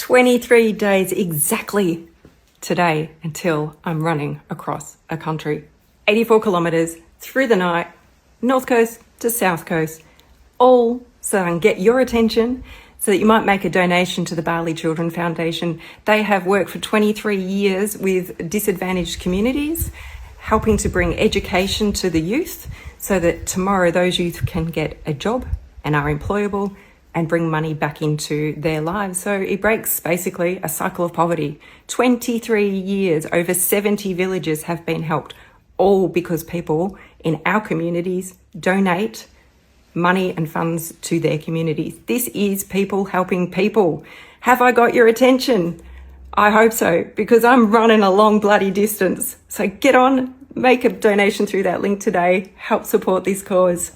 23 days exactly today until I'm running across a country. 84 kilometres through the night, north coast to south coast, all so I can get your attention so that you might make a donation to the Bali Children Foundation. They have worked for 23 years with disadvantaged communities, helping to bring education to the youth so that tomorrow those youth can get a job and are employable and bring money back into their lives. So it breaks basically a cycle of poverty. 23 years, over 70 villages have been helped, all because people in our communities donate money and funds to their communities. This is people helping people. Have I got your attention? I hope so, because I'm running a long bloody distance. So get on, make a donation through that link today, help support this cause.